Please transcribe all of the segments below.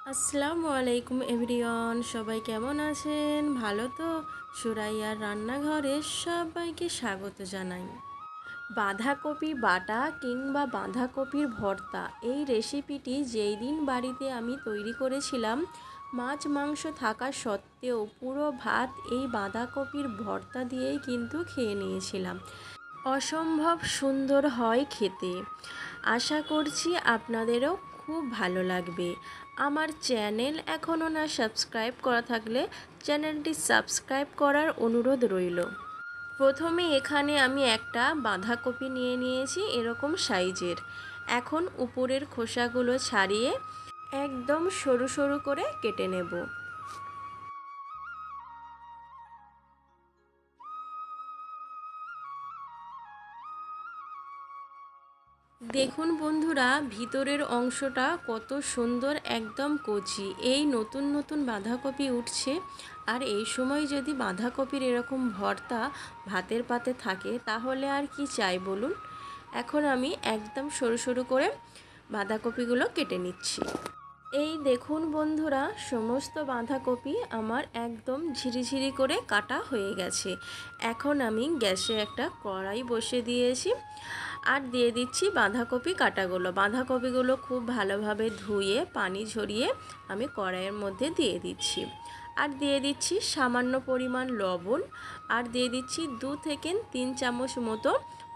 আসসালামু আলাইকুম এভরিওয়ান, সবাই কেমন আছেন? ভালো তো? সুরাইয়ার রান্নাঘরে সবাইকে স্বাগত জানাই। বাঁধাকপি বাটা কিংবা বাঁধাকপির ভর্তা, এই রেসিপিটি যেই দিন বাড়িতে আমি তৈরি করেছিলাম, মাছ মাংস থাকা সত্ত্বেও পুরো ভাত এই বাঁধাকপির ভর্তা দিয়েই কিন্তু খেয়ে নিয়েছিলাম। অসম্ভব সুন্দর হয় খেতে। আশা করছি আপনাদেরও খুব ভালো লাগবে। আমার চ্যানেল এখনও না সাবস্ক্রাইব করা থাকলে চ্যানেলটি সাবস্ক্রাইব করার অনুরোধ রইল। প্রথমে এখানে আমি একটা বাঁধাকপি নিয়ে নিয়েছি এরকম সাইজের। এখন উপরের খোসাগুলো ছাড়িয়ে একদম সরু সরু করে কেটে নেব। দেখুন বন্ধুরা, ভিতরের অংশটা কত সুন্দর, একদম কচি। এই নতুন নতুন বাঁধাকপি উঠছে, আর এই সময় যদি বাঁধাকপির এরকম ভর্তা ভাতের পাতে থাকে তাহলে আর কি চাই বলুন। এখন আমি একদম সরু সরু করে বাঁধাকপিগুলো কেটে নিচ্ছি। এই দেখুন বন্ধুরা, সমস্ত বাঁধাকপি আমার একদম ঝিরিঝিরি করে কাটা হয়ে গেছে। এখন আমি গ্যাসে একটা কড়াই বসিয়ে দিয়েছি আর দিয়ে দিচ্ছি বাঁধাকপি কাটাগুলো। বাঁধাকপিগুলো খুব ভালোভাবে ধুয়ে পানি ঝরিয়ে আমি কড়াইয়ের মধ্যে দিয়ে দিচ্ছি। আর দিয়ে দিচ্ছি সামান্য পরিমাণ লবণ, আর দিয়ে দিচ্ছি 2 থেকে 3 চামচ মতো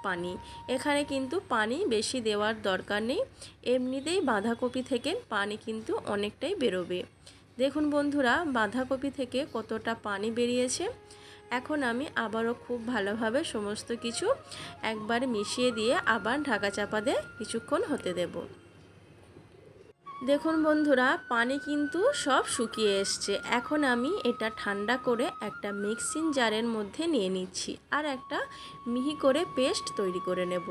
পানি। এখানে কিন্তু পানি বেশি দেওয়ার দরকার নেই, এমনিতেই বাঁধাকপি থেকে পানি কিন্তু অনেকটাই বেরোবে। দেখুন বন্ধুরা, বাঁধাকপি থেকে কতটা পানি বেরিয়েছে। এখন আমি আবারও খুব ভালোভাবে সমস্ত কিছু একবার মিশিয়ে দিয়ে আবার ঢাকা চাপা দিয়ে কিছুক্ষণ হতে দেব। দেখুন বন্ধুরা, পানি কিন্তু সব শুকিয়ে এসছে। এখন আমি এটা ঠান্ডা করে একটা মিক্সিং জারের মধ্যে নিয়ে নিচ্ছি আর একটা মিহি করে পেস্ট তৈরি করে নেব।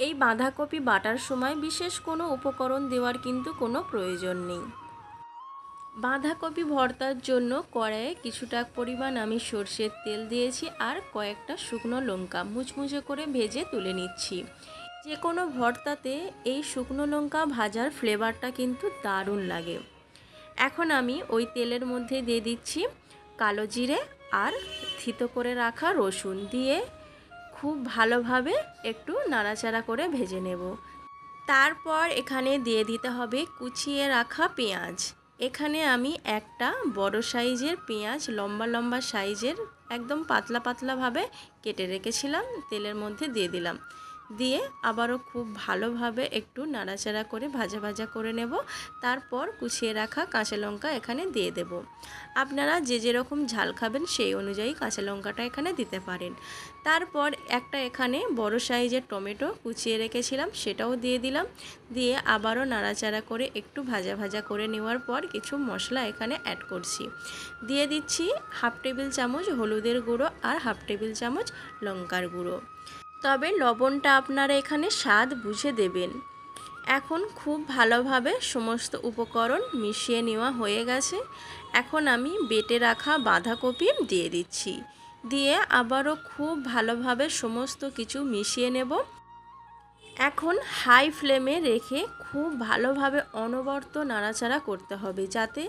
এই বাঁধাকপি বাটার সময় বিশেষ কোনো উপকরণ দেওয়ার কিন্তু কোনো প্রয়োজন নেই। বাঁধাকপি ভর্তার জন্য কড়াইয়ে কিছুটা পরিমাণ আমি সরষের তেল দিয়েছি আর কয়েকটা শুকনো লঙ্কা মুচমুচে করে ভেজে তুলে নিচ্ছি। যে কোনো ভর্তাতে এই শুকনো লঙ্কা ভাজার ফ্লেভারটা কিন্তু দারুণ লাগে। এখন আমি ওই তেলের মধ্যে দিয়ে দিচ্ছি কালো জিরে আর থিতো করে রাখা রসুন দিয়ে খুব ভালোভাবে একটু নাড়াচাড়া করে ভেজে নেব। তারপর এখানে দিয়ে দিতে হবে কুচিয়ে রাখা পেঁয়াজ। এখানে আমি একটা বড় সাইজের পেঁয়াজ লম্বা লম্বা সাইজের একদম পাতলা পাতলাভাবে কেটে রেখেছিলাম, তেলের মধ্যে দিয়ে দিলাম। দিয়ে আবারও খুব ভালোভাবে একটু নাড়াচাড়া করে ভাজা ভাজা করে নেব। তারপর কুচিয়ে রাখা কাঁচা লঙ্কা এখানে দিয়ে দেব। আপনারা যে যেরকম ঝাল খাবেন সেই অনুযায়ী কাঁচা লঙ্কাটা এখানে দিতে পারেন। তারপর একটা এখানে বড় সাইজের টমেটো কুচিয়ে রেখেছিলাম, সেটাও দিয়ে দিলাম। দিয়ে আবারও নাড়াচাড়া করে একটু ভাজা ভাজা করে নেওয়ার পর কিছু মশলা এখানে অ্যাড করছি। দিয়ে দিচ্ছি 1/2 টেবিল চামচ হলুদের গুঁড়ো আর 1/2 টেবিল চামচ লঙ্কার গুঁড়ো। তবে লবণটা আপনারা এখানে স্বাদ বুঝে দেবেন। এখন খুব ভালোভাবে সমস্ত উপকরণ মিশিয়ে নেওয়া হয়ে গেছে। এখন আমি বেটে রাখা বাঁধাকপি দিয়ে দিচ্ছি। দিয়ে আবারও খুব ভালোভাবে সমস্ত কিছু মিশিয়ে নেব। এখন হাই ফ্লেমে রেখে খুব ভালোভাবে অনবরত নাড়াচাড়া করতে হবে, যাতে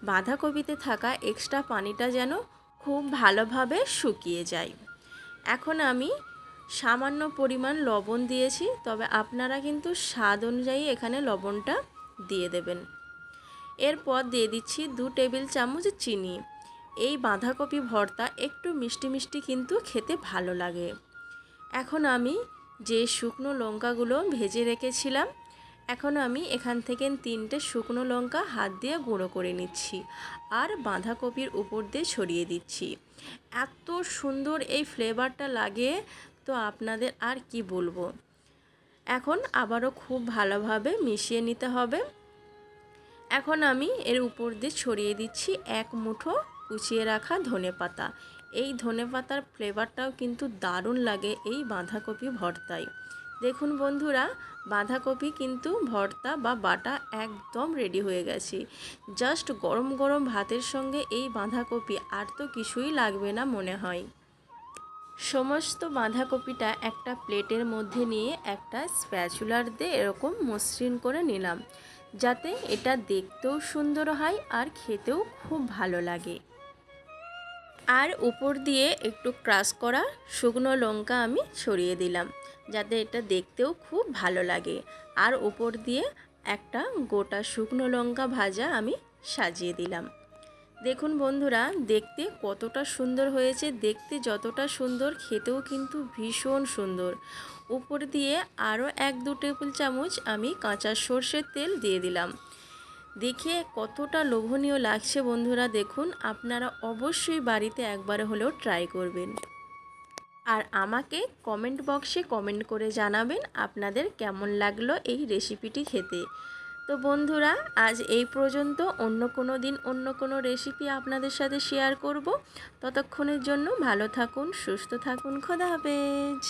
বাঁধাকপিতে থাকা এক্সট্রা পানিটা যেন খুব ভালোভাবে শুকিয়ে যায়। এখন আমি সামান্য পরিমাণ লবণ দিয়েছি, তবে আপনারা কিন্তু স্বাদ অনুযায়ী এখানে লবণটা দিয়ে দেবেন। এরপর দিয়ে দিচ্ছি 2 টেবিল চামচ চিনি। এই বাঁধাকপি ভর্তা একটু মিষ্টি মিষ্টি কিন্তু খেতে ভালো লাগে। এখন আমি যে শুকনো লঙ্কাগুলো ভেজে রেখেছিলাম, এখন আমি এখান থেকে 3টে শুকনো লঙ্কা হাত দিয়ে গুঁড়ো করে নিচ্ছি আর বাঁধাকপির উপর দিয়ে ছড়িয়ে দিচ্ছি। এত সুন্দর এই ফ্লেভারটা লাগে, তো আপনাদের আর কি বলবো। এখন আবারও খুব ভালোভাবে মিশিয়ে নিতে হবে। এখন আমি এর উপর দিয়ে ছড়িয়ে দিচ্ছি 1 মুঠো কুচিয়ে রাখা ধনেপাতা। এই ধনেপাতার ফ্লেভারটাও কিন্তু দারুণ লাগে এই বাঁধাকপি ভর্তায়। দেখুন বন্ধুরা, বাঁধাকপি কিন্তু ভর্তা বা বাটা একদম রেডি হয়ে গেছে। জাস্ট গরম গরম ভাতের সঙ্গে এই বাঁধাকপি আর তো কিছুই লাগবে না মনে হয়। সমস্ত বাঁধাকপিটা একটা প্লেটের মধ্যে নিয়ে একটা স্প্যাচুলার দিয়ে এরকম মসৃণ করে নিলাম। যাতে এটা দেখতেও সুন্দর হয় আর খেতেও খুব ভালো লাগে। আর উপর দিয়ে একটু ক্রাশ করা শুকনো লঙ্কা আমি ছড়িয়ে দিলাম, যাতে এটা দেখতেও খুব ভালো লাগে। আর উপর দিয়ে একটা গোটা শুকনো লঙ্কা ভাজা আমি সাজিয়ে দিলাম। দেখুন বন্ধুরা, দেখতে কতটা সুন্দর হয়েছে। দেখতে যতটা সুন্দর, খেতেও কিন্তু ভীষণ সুন্দর। উপর দিয়ে আরও 1-2 টেবিল চামচ আমি কাঁচা সর্ষের তেল দিয়ে দিলাম। দেখে কতটা লোভনীয় লাগছে বন্ধুরা। দেখুন, আপনারা অবশ্যই বাড়িতে একবার হলেও ট্রাই করবেন। আর আমাকে কমেন্ট বক্সে কমেন্ট করে জানাবেন আপনাদের কেমন লাগলো এই রেসিপিটি খেতে। তো বন্ধুরা, আজ এই পর্যন্ত। অন্য কোনো দিন অন্য কোনো রেসিপি আপনাদের সাথে শেয়ার করব। ততক্ষণের জন্য ভালো থাকুন, সুস্থ থাকুন। খোদা হাফেজ।